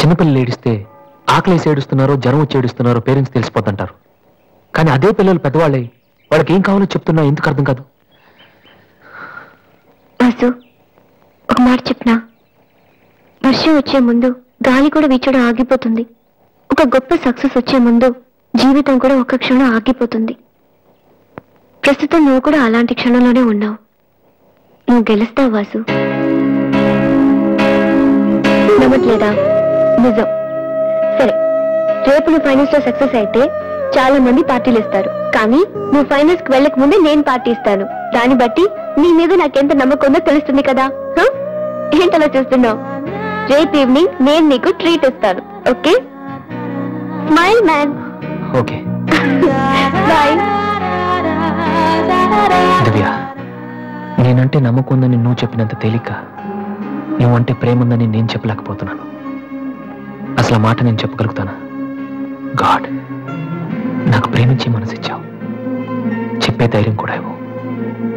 చిన్నపిల్లలు ఏడిస్తే ఆకలేసి ఏడుస్తున్నారో జ్వరం వచ్చి ఏడుస్తున్నారో పేరెంట్స్ తెలిసిపోతుంటారు. కానీ అదే పిల్లలు పెద్దవాళ్ళే వాళ్ళకి ఏం కావాలో చెప్తున్నా ఎందుకు అర్థం కాదు? వాసు, ఒక మాట చెప్పనా? వర్షం వచ్చే ముందు గాలి కూడా వీచడం ఆగిపోతుంది. ఒక గొప్ప సక్సెస్ వచ్చే ముందు జీవితం కూడా ఒక్క క్షణం ఆగిపోతుంది. ప్రస్తుతం నువ్వు కూడా అలాంటి క్షణంలోనే ఉన్నావు. నువ్వు గెలుస్తావు వాసు. నమ్మట్లేదా? నిజం. సరే, రేపు నువ్వు ఫైనల్స్ లో సక్సెస్ అయితే చాలా మంది పార్టీలు ఇస్తారు. కానీ నువ్వు ఫైనల్స్ కి వెళ్ళక ముందే నేను పార్టీ ఇస్తాను. దాన్ని బట్టి నీ మీద నాకెంత నమ్మకం ఉందో తెలుస్తుంది కదా. ఏంటలా చూస్తున్నావు? రేపు ఈవినింగ్ నేను నీకు ట్రీట్ ఇస్తాను. Okay? Smile man. Okay bye. Divya, నేనంటే నమ్మకం ఉందని నువ్వు చెప్పినంత తేలిక నువ్వంటే ప్రేమ ఉందని నేను చెప్పలేకపోతున్నాను. అసలు ఆ మాట నేను చెప్పగలుగుతానా? గాడ్, నాకు ప్రేమించి మనసిచ్చావు. చెప్పే ధైర్యం కూడా ఇవ్వు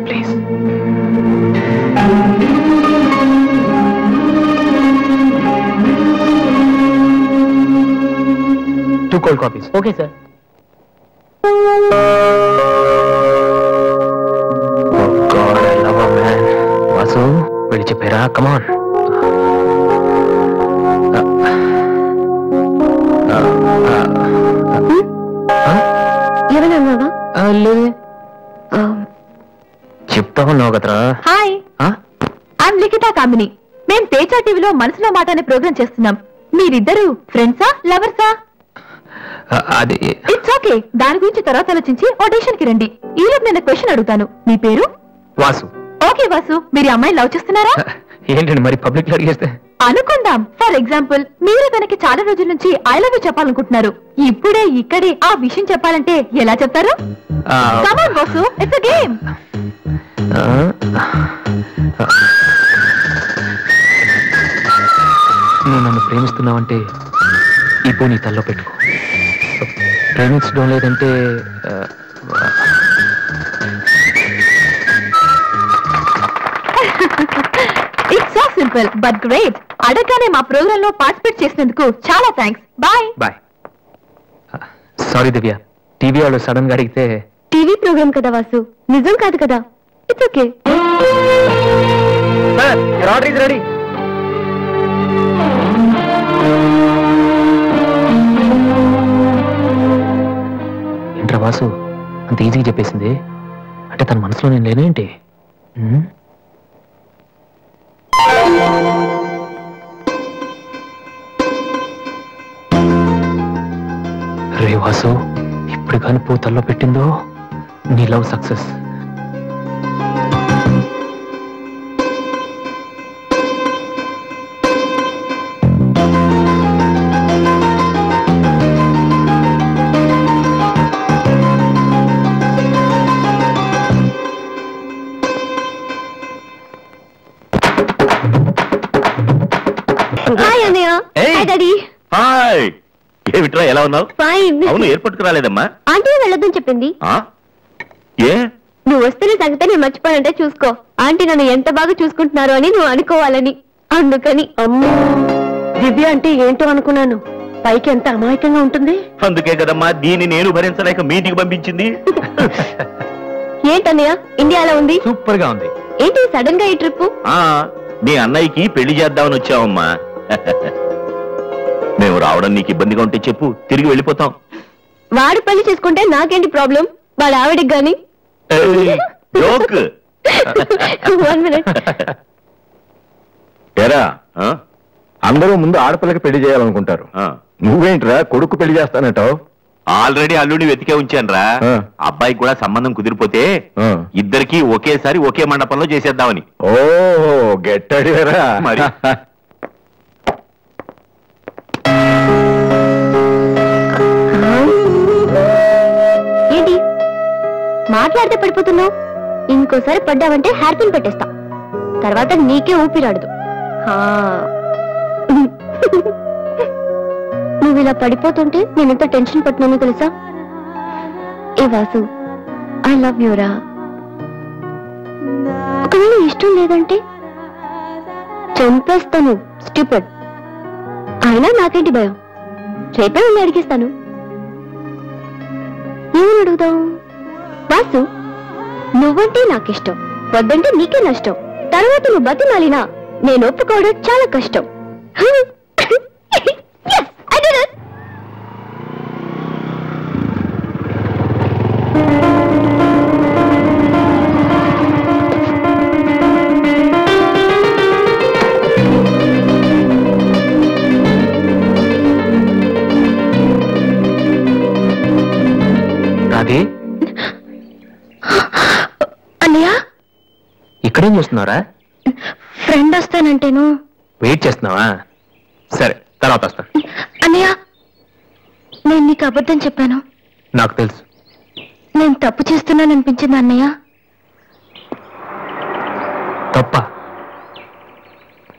please. 2 cold coffees. Okay, sir. Oh God, I love her, man. Vasu, వెళ్ళి చెప్పారా? Come on. ఎవరన్నావా? లేదే. చెప్తా ఉన్నావు కదరా. హాయ్, ఐఎమ్ లిఖితా కామిని. మేం తేజ టీవీలో మనసులో మాట అనే ప్రోగ్రామ్ చేస్తున్నాం. మీరిద్దరు ఫ్రెండ్సా, లవర్సా? అది ఇట్స్ ఓకే, దాని గురించి తర్వాత ఆలోచించి ఆడిషన్ కి రండి. ఈలోపు నేను క్వశ్చన్ అడుగుతాను. మీ పేరు? వాసు. ఓకే వాసు, మీరు అమ్మాయిని లవ్ చేస్తున్నారా? ఏంటండి మరి పబ్లిక్ లో అడిగేస్తే? అనుకుందాం. ఫర్ ఎగ్జాంపుల్, మీరు తనకి చాలా రోజుల నుంచి ఐ లవ్ యూ చెప్పాలనుకుంటున్నారు. ఇప్పుడే ఇక్కడే ఆ విషయం చెప్పాలంటే ఎలా చెప్తారు? Come on Vasu, it's a game. నువ్వు నన్ను ప్రేమిస్తున్నావంటే ఇప్పుడు నీ తల్లో పెట్టుకో. ప్రేమించడం లేదంటే it's so simple but great. అడగానే మా ప్రోగ్రామ్ లో పార్టిసిపేట్ చేసినందుకు చాలా thanks. Bye. Bye. Sorry Divya, TV వాళ్ళు సడన్ గా అడిగితే. టీవీ ప్రోగ్రామ్ కదా వాసు, నిజం కాదు కదా. It's okay. Order is ready. ఏంట్రా వాసు అంత ఈజీగా చెప్పేసింది? అంటే తన మనసులో నేను లేనేంటి? రే వాసు, ఇప్పుడు కానీ పూతల్లో పెట్టిందో నీ లవ్ సక్సెస్. హాయ్ అన్నయ్య. Hi daddy. హాయ్. ఏమిట్రా, ఎలా ఉన్నావు? ఫైన్. అవును, ఎయిర్పోర్ట్ కు రాలేదమ్మా? ఆంటీ వెళ్ళొద్దని చెప్పింది. ఏ? నువ్వు వస్తున్న సంగతి నేను మర్చిపోయానంటే చూసుకో. ఆంటీ నన్ను ఎంత బాగా చూసుకుంటున్నారో అని నువ్వు అనుకోవాలని. అందుకని. అమ్మో, దివ్య అంటే ఏంటో అనుకున్నాను. పైకి ఎంత అమాయకంగా ఉంటుంది. అందుకే కదమ్మా దీన్ని నేను భరించలేక మీ ఇంటికి పంపించింది. ఏంటన్నయ్య, ఇండియాలో ఉంది? సూపర్ గా ఉంది. ఏంటి సడన్ గా ఈ ట్రిప్? మీ అన్నయ్యకి పెళ్లి చేద్దామని వచ్చావమ్మా. మేము రావడం నీకు ఇబ్బందిగా ఉంటే చెప్పు, తిరిగి వెళ్ళిపోతాం. వాడు పెళ్లి చేసుకుంటే నాకేంటి ప్రాబ్లం? వాళ్ళ ఆవిడికి గాని. జోక్. 1 minute. ఎరా, అందరూ ముందు ఆడపిల్లకి పెళ్లి చేయాలనుకుంటారు. నువ్వేంట్రా కొడుకు పెళ్లి చేస్తానంటావు? ఆల్రెడీ అల్లుడిని వెతికే ఉంచానురా. అబ్బాయికి కూడా సంబంధం కుదిరిపోతే ఇద్దరికి ఒకేసారి ఒకే మండపంలో చేసేద్దామని. ఓహో, గెట్టడిరా మరి. ఏంటి మాట్లాడితే పడిపోతున్నావు? ఇంకోసారి పడ్డావంటే హెయిర్ పిన్ పెట్టేస్తా. తర్వాత నీకే ఊపిరాడదు. నువ్వు ఇలా పడిపోతుంటే నేనెంత టెన్షన్ పడుతున్నానో తెలుసా? ఏ వాసు, ఐ లవ్ యూరా. ఒకవేళ ఇష్టం లేదంటే చంపేస్తాను. స్టూపిడ్. అయినా నాకేంటి భయం, రేపే వెళ్ళి అడిగిస్తాను. ఏమని అడుగుదాం? వాసు, నువ్వంటే నాకిష్టం, వద్దంటే నీకే నష్టం. తర్వాత నువ్వు బతిమాలినా నేను ఒప్పుకోవడం చాలా కష్టం. Yes, I did it. Radhe, అన్నయ్య, ఇక్కడేం చేస్తున్నారా? ఫ్రెండ్ వస్తానంటేను. వెయిట్ చేస్తున్నావా? సరే, తర్వాత వస్తాను. అన్నయ్య, నేను నీకు అబద్ధం చెప్పాను. నాకు తెలుసు. నేను తప్పు చేస్తున్నాననిపించింది అన్నయ్య.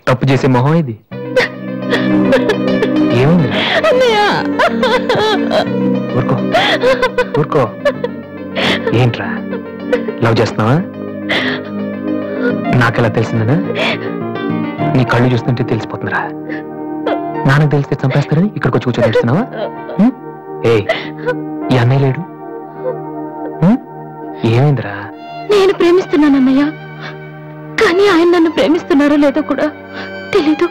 తప్పు చేసే మొహం ఇది. ఏముంది? ఊరుకో ఊరుకో. ఏంట్రా, లవ్ చేస్తున్నావా? నాకెలా తెలిసిందనా? నీ కళ్ళు చూస్తుంటే తెలిసిపోతుందిరా. నాన్నకు తెలిస్తే చంపేస్తారని ఇక్కడికి వచ్చి కూర్చొని ఏడుస్తున్నావా? ఏ, ఈ అన్నయ్య లేడు? ఏమైందిరా? నేను ప్రేమిస్తున్నానన్నయ్య, కానీ ఆయన నన్ను ప్రేమిస్తున్నారో లేదో కూడా తెలీదు.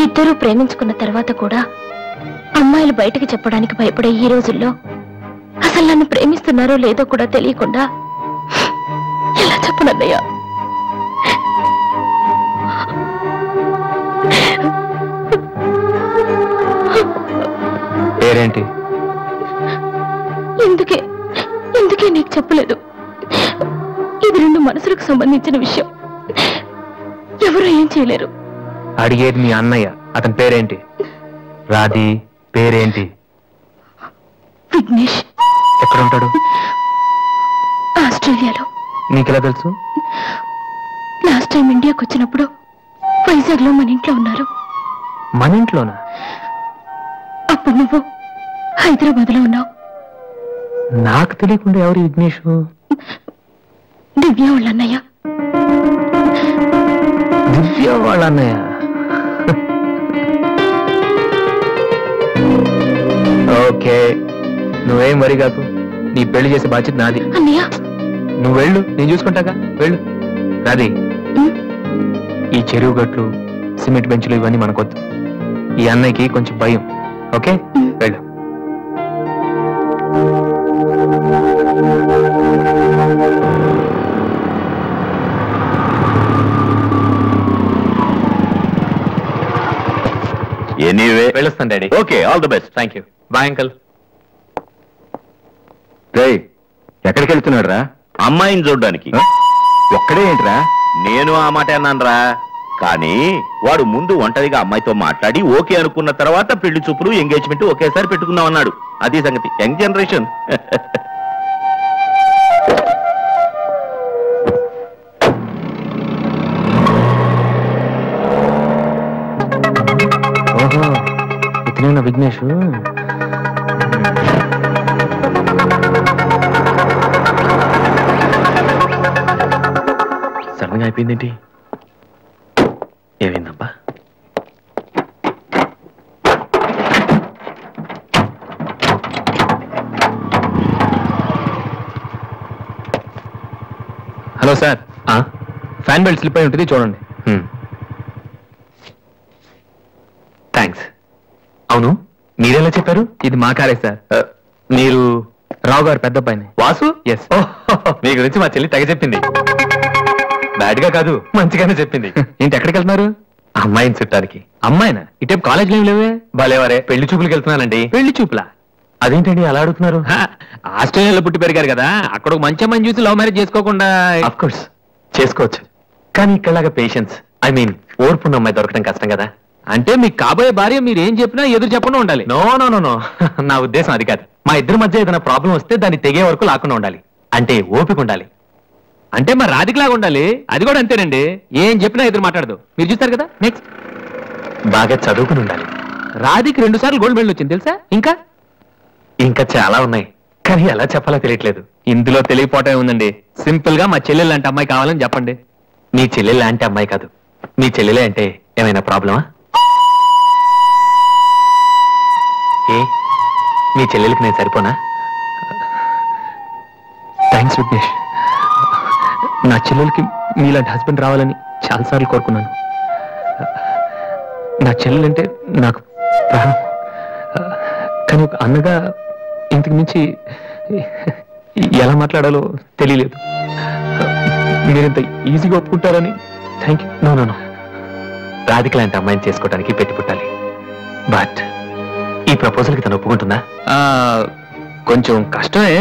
ఇద్దరూ ప్రేమించుకున్న తర్వాత కూడా అమ్మాయిలు బయటకు చెప్పడానికి భయపడే ఈ రోజుల్లో అసలు నన్ను ప్రేమిస్తున్నారో లేదో కూడా తెలియకుండా ఎలా చెప్పనన్నయ్య? పేరేంటి? ఎందుకే నీకు చెప్పలేదు. ఇది రెండు మనసులకు సంబంధించిన విషయం, ఎవరు ఏం చేయలేరు. అడిగేది మీ అన్నయ్య, అతని పేరేంటి? రాధి పేరేంటి? విఘ్నేష్. ఎక్కడుంటాడు? ఆస్ట్రేలియాలో. నీకెలా తెలుసు? లాస్ట్ టైం ఇండియాకి వచ్చినప్పుడు వైజాగ్ లో మన ఇంట్లో ఉన్నారు. మన ఇంట్లోనా? అప్పుడు నువ్వు హైదరాబాద్ లో ఉన్నావు. నాకు తెలియకుండా ఎవరు విఘ్నేష్? దివ్య వాళ్ళ అన్నయ్య. దివ్య వాళ్ళ అన్నయ్య? ఓకే, నువ్వేం వరి కాకు, నీ పెళ్లి చేసే బాధ్యత నాది. అన్నయ్య, నువ్వు వెళ్ళు, నేను చూసుకుంటాగా. వెళ్ళు రాధి. ఈ చెరువు గట్లు, సిమెంట్ బెంచ్లు ఇవన్నీ మనకొద్దు. ఈ అన్నయ్యకి కొంచెం భయం. ఓకే, వెళ్ళు. ఎనీవే వెళ్ళొస్తాను daddy. Okay, all the best. Thank you. Bye uncle. ఎక్కడికి వెళ్తున్నాడు రా? అమ్మాయిని చూడ్డానికి. ఒక్కడే ఏంట్రా? నేను ఆ మాట అన్నానురా, కానీ వాడు ముందు ఒంటరిగా అమ్మాయితో మాట్లాడి ఓకే అనుకున్న తర్వాత పెళ్లి చూపులు, ఎంగేజ్మెంట్ ఒకేసారి పెట్టుకుందాం అన్నాడు. అది సంగతి. Young generation. ఓహో, ఇతనే విఘ్నేష్. సడన్గా అయిపోయిందేంటి? ఏమైందబ్బా? Hello sir, fan belt slip అయి ఉంటుంది, చూడండి. థ్యాంక్స్. అవును, మీరెలా చెప్పారు? ఇది మా కారే సార్. మీరు రావు గారు పెద్ద అబ్బాయిని. వాసు? ఎస్. మీ గురించి మా చెల్లి తెగ చెప్పింది. బ్యాడ్ గా కాదు, మంచిగానే చెప్పింది. ఏంటి, ఎక్కడికి వెళ్తున్నారు? అమ్మాయిని చుట్టానికి. అమ్మాయినా? ఇటే కాలేజ్లో ఏం లేవే? బాలేవారే, పెళ్లి చూపులకి వెళ్తున్నానండి. పెళ్లి చూపులా? అదేంటండి అలా అడుగుతున్నారు? ఆస్ట్రేలియాలో పుట్టి పెరిగారు కదా, అక్కడ ఒక మంచి అమ్మాయిని చూసి లవ్ మ్యారేజ్ చేసుకోకుండా? ఆఫ్ కోర్స్ చేసుకోవచ్చు, కానీ ఇక్కడలాగా పేషెన్స్, ఐ మీన్ ఓర్పున్న అమ్మాయి దొరకడం కష్టం కదా. అంటే మీకు కాబోయే భార్య మీరు ఏం చెప్పినా ఎదురు చెప్పకుండా ఉండాలి. నో నో నో నో, నా ఉద్దేశం అది కాదు. మా ఇద్దరి మధ్య ఏదైనా ప్రాబ్లం వస్తే దాన్ని తెగే వరకు లాకుండా ఉండాలి. అంటే ఓపిక ఉండాలి. అంటే మా రాధికలాగా ఉండాలి. అది కూడా అంతేనండి, ఏం చెప్పినా ఎదురు మాట్లాడదు. మీరు చూస్తారు కదా. నెక్స్ట్, బాగా చదువుకుని ఉండాలి. రాధికి 2 సార్లు గోల్డ్ మెడల్ వచ్చింది తెలుసా? ఇంకా చాలా ఉన్నాయి, కానీ ఎలా చెప్పాలో తెలియట్లేదు. ఇందులో తెలియపోవటం ఉందండి. సింపుల్ గా మా చెల్లెలు లాంటి అమ్మాయి కావాలని చెప్పండి. మీ చెల్లెలు లాంటి అమ్మాయి కాదు, మీ చెల్లెలే అంటే ఏమైనా ప్రాబ్లమా? ఏ మీ చెల్లెలికి నేను సరిపోనా? థ్యాంక్స్ విఘ్నేష్. నా చెల్లెలకి మీలాంటి హస్బెండ్ రావాలని చాలాసార్లు కోరుకున్నాను. నా చెల్లెలంటే నాకు ప్రాణం. కానీ ఒక అన్నగా ఇంతకు మించి ఎలా మాట్లాడాలో తెలియలేదు. మీరింత ఈజీగా ఒప్పుకుంటారని థ్యాంక్ యూ. నో రాధిక లాంటి అమ్మాయిని చేసుకోవడానికి పెట్టి పుట్టాలి. బట్ ఈ ప్రపోజల్కి తను ఒప్పుకుంటుందా? కొంచెం కష్టమే,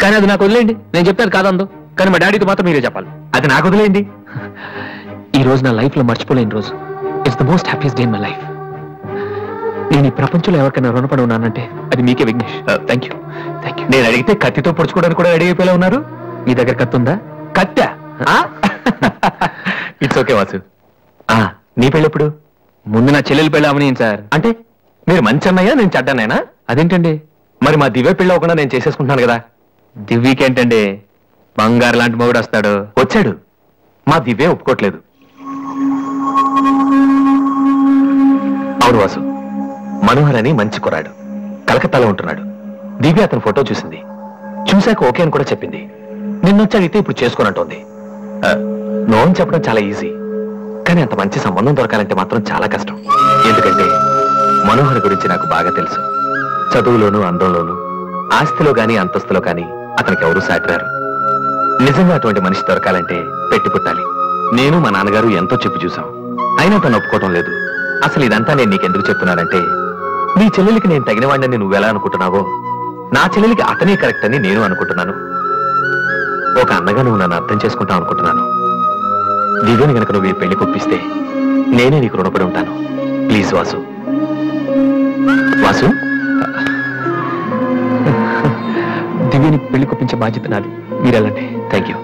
కానీ అది నాకు వదిలేయండి. నేను చెప్తాను కాదందో, కానీ మా డాడీతో మాత్రం మీరే చెప్పాలి. అది నాకు వదిలేయండి. ఈ రోజు నా లైఫ్ లో మర్చిపోలేని రోజు. It's the most happiest day in my life. నేను ఈ ప్రపంచంలో ఎవరికైనా రుణపడి ఉన్నానంటే అది మీకే విఘ్నేష్. Thank you. నేను అడిగితే కత్తితో పొడుచుకోవడానికి కూడా రెడీ అయిపోయేలా ఉన్నారు. మీ దగ్గర కత్తి ఉందా? కత్తా? It's okay Vasu. నీ పెళ్ళెప్పుడు? ముందు నా చెల్లెలు పెళ్ళి అవని సార్. అంటే మీరు మంచి అన్నయ్యా, నేను చెడ్డనైనా? అదేంటండి, మరి మా దివ్య పెళ్ళి అవ్వకుండా నేను చేసేసుకుంటున్నాను కదా. దివ్యకేంటండి, బంగారు లాంటి మొగుడు వస్తాడు. వచ్చాడు, మా దివ్య ఒప్పుకోవట్లేదు. అవును వాసు, మనోహర్ అని మంచి కుర్రాడు, కలకత్తాలో ఉంటున్నాడు. దివ్య అతని ఫోటో చూసింది, చూశాక ఓకే అని కూడా చెప్పింది. నిన్నొచ్చి అడిగితే ఇప్పుడు చేసుకోనంటోంది. నో అని చెప్పడం చాలా ఈజీ, కానీ అంత మంచి సంబంధం దొరకాలంటే మాత్రం చాలా కష్టం. ఎందుకంటే మనోహర్ గురించి నాకు బాగా తెలుసు. చదువులోను, అందంలోను, ఆస్తిలో గాని అంతస్తులో గాని అతనికి ఎవరూ సాటిరారు. నిజంగా అటువంటి మనిషి దొరకాలంటే పెట్టి పుట్టాలి. నేను మా నాన్నగారు ఎంతో చెప్పి చూశాం, అయినా తను ఒప్పుకోవటం లేదు. అసలు ఇదంతా నేను నీకెందుకు చెప్తున్నానంటే, నీ చెల్లెలికి నేను తగిన వాడిని నువ్వెలా అనుకుంటున్నావో, నా చెల్లెలికి అతనే కరెక్ట్ అని నేను అనుకుంటున్నాను. ఒక అన్నగా నువ్వు నన్ను అర్థం చేసుకుంటావు అనుకుంటున్నాను. దివ్యని గనక నువ్వు ఈ పెళ్లి కొప్పిస్తే నేనే నీకు రుణపడి ఉంటాను. ప్లీజ్ వాసు. వాసు, దివ్యని పెళ్లి కొప్పించే బాధ్యత నాది. మీరు వెళ్ళండి. Thank you.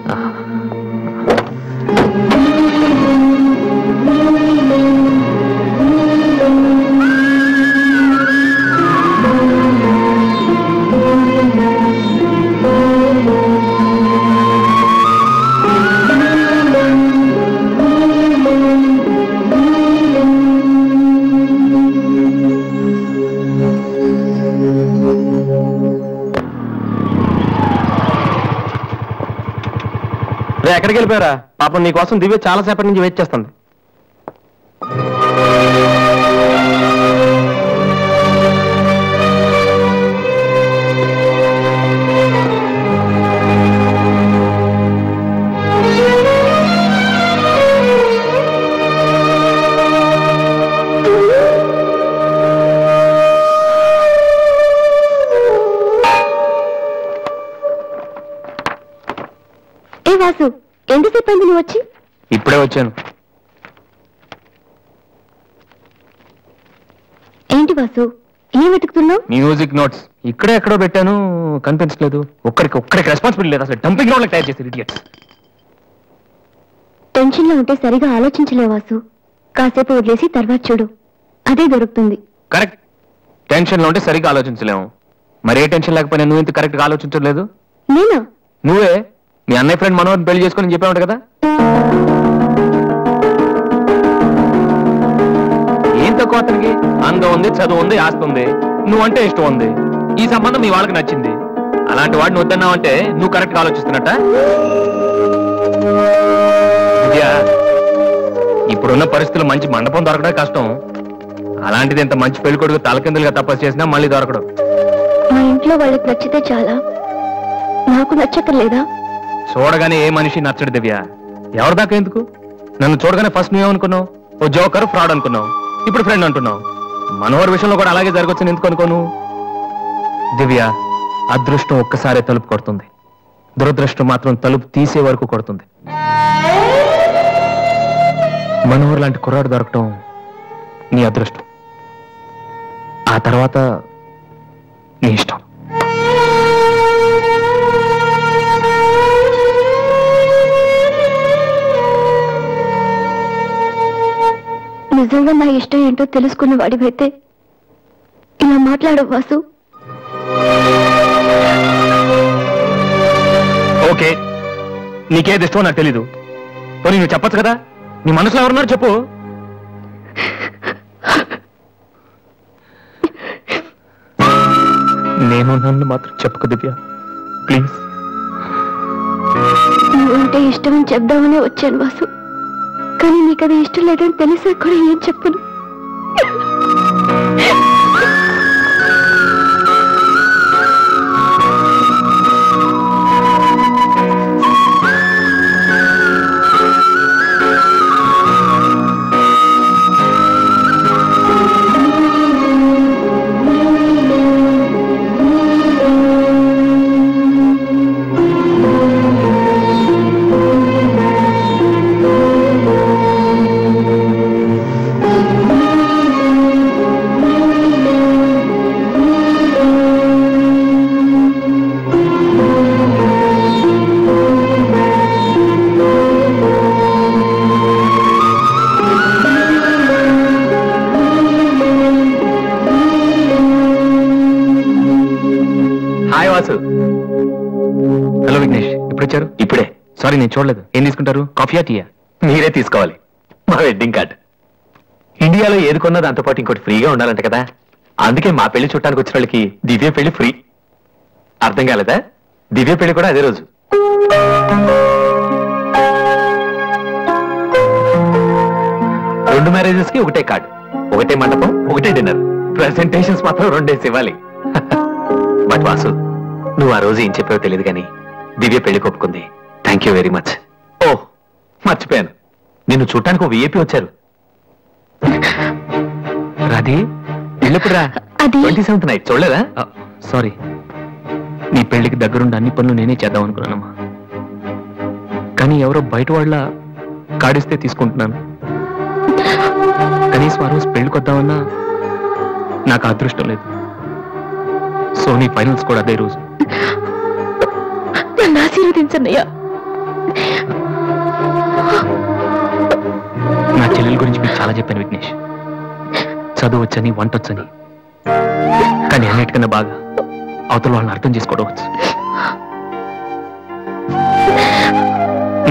ఎక్కడికి వెళ్ళిపోయారా? పాపం నీకోసం దివ్య చాలా సేపటి నుంచి వెయిట్ చేస్తుంది. ఏ వాసు, ఎంతసేపు అయింది నువ్వు వచ్చి? ఇప్పుడే వచ్చాను. ఏంటి వాసు, ఏం వెతుకుతున్నావు? మ్యూజిక్ నోట్స్ ఇక్కడే ఎక్కడో పెట్టాను, కనిపించలేదు. ఒక్కరికి రెస్పాన్సిబిలిటీ లేదు. అసలు డంపింగ్ గ్రౌండ్ తయారు చేశారు ఇడియట్స్. టెన్షన్ లో ఉంటే సరిగా ఆలోచించలే వాసు. కాసేపు వదిలేసి తర్వాత చూడు, అదే దొరుకుతుంది. కరెక్ట్. టెన్షన్ లో ఉంటే సరిగా ఆలోచించలేము. మరి ఏ టెన్షన్ లేకపోయినా నువ్వు ఇంత కరెక్ట్ గా ఆలోచించలేదు. నేనా? నువ్వే మీ అన్నయ్య ఫ్రెండ్ మనోహర్ పెళ్లి చేసుకుని చెప్పావు కదా. ఏం తక్కువ అతనికి? అందం ఉంది, చదువు ఉంది, ఆస్తి ఉంది, నువ్వంటే ఇష్టం ఉంది. ఈ సంబంధం మీ వాళ్ళకి నచ్చింది. అలాంటి వాడిని వద్దన్నావంటే నువ్వు కరెక్ట్ గా ఆలోచిస్తున్నట్ట. ఇప్పుడున్న పరిస్థితులు మంచి మండపం దొరకడం కష్టం. అలాంటిది ఇంత మంచి పెళ్లి కొడుకు తలకిందులుగా తపస్సు చేసినా మళ్ళీ దొరకడం. మా ఇంట్లో వాళ్ళకి నచ్చితే చాలా, నాకు నచ్చకలేదా? చూడగానే ఏ మనిషి నచ్చడు దివ్య. ఎవరి దాకా ఎందుకు? నన్ను చూడగానే ఫస్ట్ నువ్వేమనుకున్నావు? ఓ జోకర్, ఫ్రాడ్ అనుకున్నావు. ఇప్పుడు ఫ్రెండ్ అంటున్నావు. మనోహర్ విషయంలో కూడా అలాగే జరగొచ్చని ఎందుకు అనుకోను? దివ్య, అదృష్టం ఒక్కసారే తలుపు కొడుతుంది, దురదృష్టం మాత్రం తలుపు తీసే వరకు కొడుతుంది. మనోహర్ లాంటి కుర్రాడు దొరకటం నీ అదృష్టం. ఆ తర్వాత నీ ఇష్టం. నిజంగా నా ఇష్టం ఏంటో తెలుసుకున్న వాడివైతే ఇలా మాట్లాడవు వాసు. ఓకే, నీకేది ఇష్టమో నాకు తెలీదు. పోనీ నువ్వు చెప్పచ్చు కదా. నీ మనసులో ఎవరున్నారు చెప్పు. నేను నన్ను మాత్రం చెప్పకు దివ్య, ప్లీజ్. నువ్వంటే ఇష్టమని చెప్దామని వచ్చాను వాసు, కానీ నీకు అది ఇష్టం లేదని తెలిసా కూడా ఏం చెప్పను. హలో విఘ్నేష్, ఇప్పుడు వచ్చారు? ఇప్పుడే. సారీ నేను చూడలేదు. ఏం తీసుకుంటారు, కాఫీయా టీయా? మీరే తీసుకోవాలి. మా వెడ్డింగ్ కార్డ్. ఇండియాలో ఏది కొన్నా దాంతో పాటు ఇంకోటి ఫ్రీగా ఉండాలంట కదా, అందుకే మా పెళ్లి చుట్టానికి వచ్చిన వాళ్ళకి దివ్య పెళ్లి ఫ్రీ. అర్థం కాలేదా? దివ్య పెళ్లి కూడా అదే రోజు. రెండు మ్యారేజెస్ కి ఒకటే కార్డ్, ఒకటే మండపం, ఒకటే డిన్నర్. ప్రెసెంటేషన్స్ మాత్రం 2 days ఇవ్వాలి. బట్ వాసు, నువ్వు ఆ రోజు ఏం చెప్పావో తెలియదు కానీ దివ్య పెళ్లి ఒప్పుకుంది. Thank you very much. ఓ మర్చిపోయాను, నిన్ను చూడటానికి ఒక విఐపి వచ్చారు. రాధి పెళ్ళిప్పుడురా, 27th నైట్ చూడలేదా? సారీ, నీ పెళ్లికి దగ్గరుండి అన్ని పనులు నేనే చేద్దాం అనుకున్నానమ్మా. కానీ ఎవరో బయట వాళ్ళ కాడిస్తే తీసుకుంటున్నాను. కనీసం ఆ రోజు పెళ్లికొద్దామన్నా నాకు అదృష్టం లేదు. సో నీ ఫైనల్స్ కూడా అదే రోజు. నన్ను ఆశీర్వదించన్నయ్యా. నా చెల్లెల గురించి మీకు చాలా చెప్పాను విఘ్నేష్. చదువు వచ్చని, వంట వచ్చని, కానీ అన్నిటికన్నా బాగా అవతల వాళ్ళని అర్థం చేసుకోవడం వచ్చు.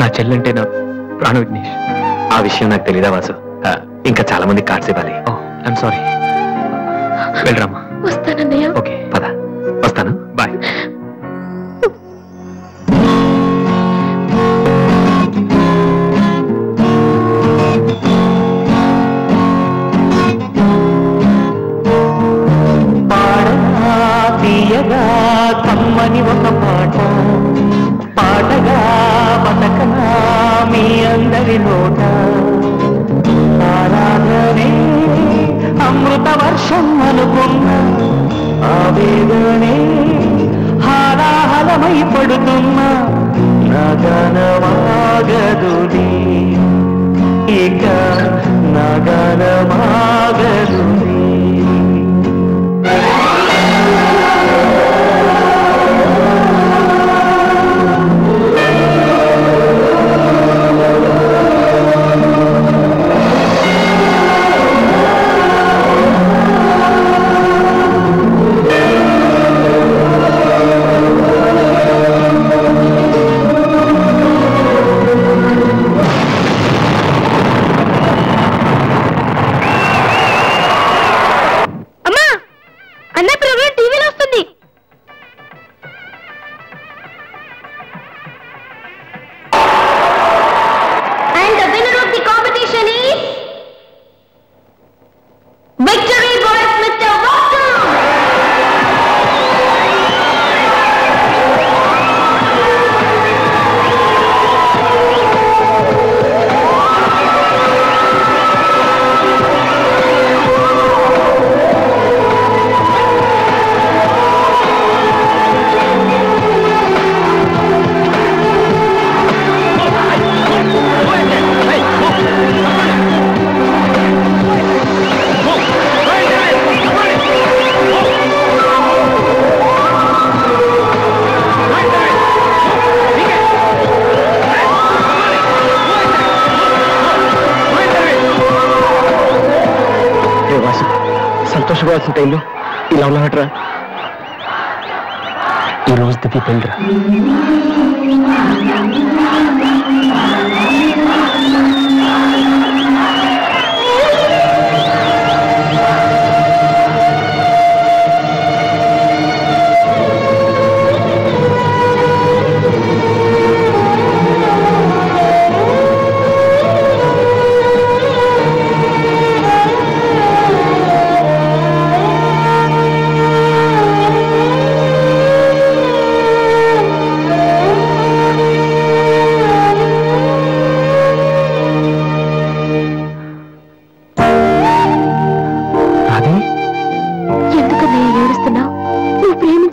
నా చెల్లంటే నా ప్రాణ విఘ్నేష్. ఆ విషయం నాకు తెలీదా వాసు? ఇంకా చాలా మంది కార్డ్స్ ఇవ్వాలి. ఓ ఐఎమ్ సారీ. వెళ్ళరామా. వస్తానన్నయ్య. ఓకే పద, వస్తాను. బాయ్. తీయగా కమ్మని ఒక పాట, పాటగా బతకనా మీ అందరి నోట. ఆరాధనే అమృత వర్షం అనుకున్న ఆవేదనే హారాహలమై పడుతున్నా నగనమాగదుని, ఇక నగనమాగదుని. సంతోషపడాల్సిన టైంలో ఇలా ఉన్నాడరా. ఈ రోజు దివ్య పెళ్ళిరా.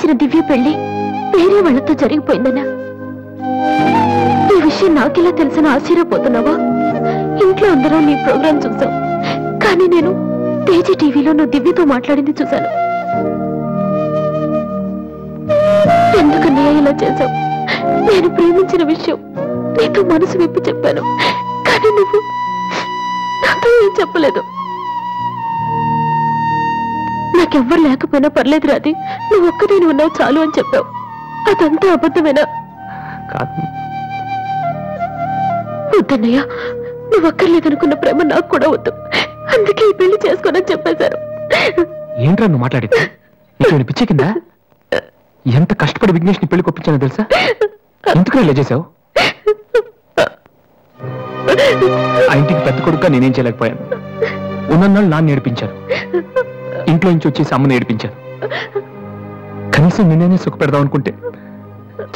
ప్రేమించిన దివ్య పెళ్లి వేరే వాళ్ళతో జరిగిపోయిందనా? ఈ విషయం నాకెలా తెలుసని ఆశ్చర్యపోతున్నావా? ఇంట్లో అందరూ నీ ప్రోగ్రాం చూసాం, కానీ నేను తేజ టీవీలో నువ్వు దివ్యతో మాట్లాడింది చూశాను. ఎందుకన్నయ్య ఇలా చేశావు? నేను ప్రేమించిన విషయం నీతో మనసు విప్పి చెప్పాను, కానీ నువ్వు నాతో ఏం చెప్పలేదు. నాకెవ్వరు లేకపోయినా పర్లేదు రాది, నువ్వు ఒక్కదేని ఉన్నావు చాలు అని చెప్పావు. అదంతా అబద్ధమేనా? కాదు. వద్దన్నయ్య, నువ్వు అక్కర్లేదనుకున్న ప్రేమ నాకు కూడా వద్దు. అందుకే ఈ పెళ్లి చేసుకోనని చెప్పేశారు. ఏంట్రా నువ్వు మాట్లాడింది? నీకు పిచ్చే కింద? ఎంత కష్టపడి విఘ్నేష్ ని పెళ్లి కొప్పించానో తెలుసా? ఎందుకు ఇలా చేశావు? ఆ ఇంటికి పెద్ద కొడుకుగా నేనేం చేయలేకపోయాను. ఉన్నన్నాళ్ళు నాన్న నేర్పించాను, ఇంట్లో నుంచి వచ్చేసి అమ్మని ఏడిపించాను. కనీసం నిన్నే సుఖ పెడదాం అనుకుంటే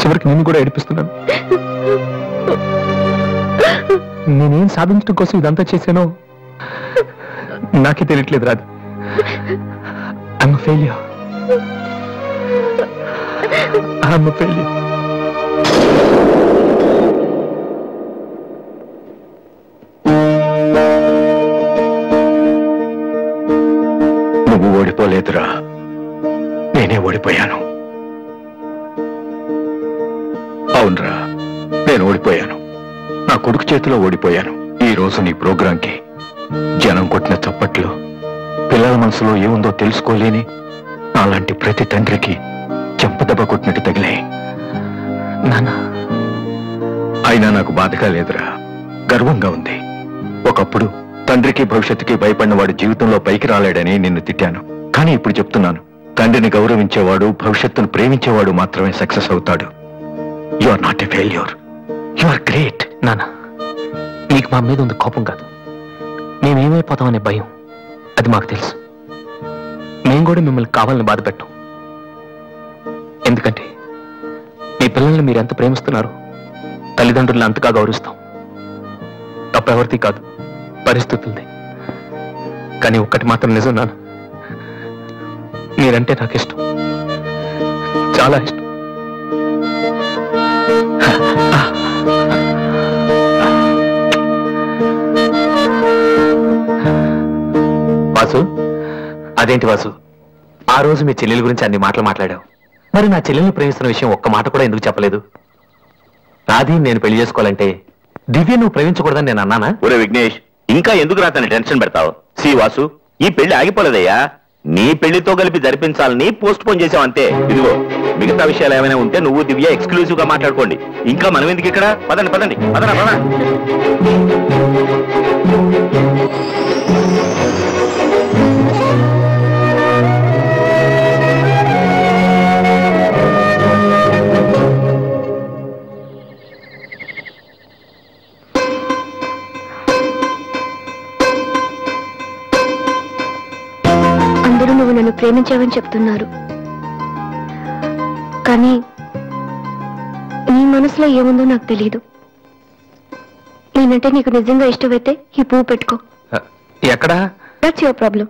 చివరికి నిన్ను కూడా ఏడిపిస్తున్నాను. నేనేం సాధించడం కోసం ఇదంతా చేశానో నాకే తెలియట్లేదు రాదు. I'm a failure. I'm a failure. నువ్వు ఓడిపోలేదురా, నేనే ఓడిపోయాను. అవునరా, నేను ఓడిపోయాను. నా కొడుకు చేతిలో ఓడిపోయాను. ఈ రోజు నీ ప్రోగ్రాంకి జనం కొట్టిన చప్పట్లు, పిల్లల మనసులో ఏముందో తెలుసుకోలేని అలాంటి ప్రతి తండ్రికి చెంపదెబ్బ కొట్టినట్టు తగిలాయి. నాన్న, అయినా నాకు బాధగా లేదురా, గర్వంగా ఉంది. ఒకప్పుడు తండ్రికి భవిష్యత్తుకి భయపడిన వాడు జీవితంలో పైకి రాలేడని నిన్ను తిట్టాను. కానీ ఇప్పుడు చెప్తున్నాను, తండ్రిని గౌరవించేవాడు, భవిష్యత్తును ప్రేమించేవాడు మాత్రమే సక్సెస్ అవుతాడు. You are not a failure, you are great. నాన్న, నీకు మా మీద ఉంది కోపం కాదు, మేమేమైపోతామనే భయం. అది మాకు తెలుసు. మేము కూడా మిమ్మల్ని కావాలని బాధ పెట్టాం. ఎందుకంటే మీ పిల్లల్ని మీరు ఎంత ప్రేమిస్తున్నారు, తల్లిదండ్రులను అంతగా గౌరవిస్తాం. తప్పెవరిది కాదు, పరిస్థితులది. కానీ ఒక్కటి మాత్రం నిజం నాన్న, మీరంటే నాకు ఇష్టం, చాలా ఇష్టం. వాసు, అదేంటి వాసు, ఆ రోజు మీ చెల్లెల గురించి అన్ని మాటలు మాట్లాడావు. మరి నా చెల్లెల్ని ప్రేమిస్తున్న విషయం ఒక్క మాట కూడా ఎందుకు చెప్పలేదు? రాధి నేను పెళ్లి చేసుకోవాలంటే దివ్య నువ్వు ప్రేమించకూడదని నేను అన్నానా? ఒరే విఘ్నేష్, ఇంకా ఎందుకు రాతని టెన్షన్ పెడతావు? సి వాసు, ఈ పెళ్లి ఆగిపోలేదయ్యా. నీ పెళ్లితో కలిపి జరిపించాలని పోస్ట్ పోన్ చేసావంతే. ఇదిగో మిగతా విషయాలు ఏమైనా ఉంటే నువ్వు దివ్య ఎక్స్క్లూజివ్ గా మాట్లాడుకోండి. ఇంకా మనం ఎందుకు ఇక్కడ? పదండి పదండి, పదరా పద. నువ్వు నన్ను ప్రేమించావని చెప్తున్నారు, కానీ నీ మనసులో ఏముందో నాకు తెలియదు. నేనంటే నీకు నిజంగా ఇష్టమైతే ఈ పువ్వు పెట్టుకో. ఎక్కడా? That's your problem.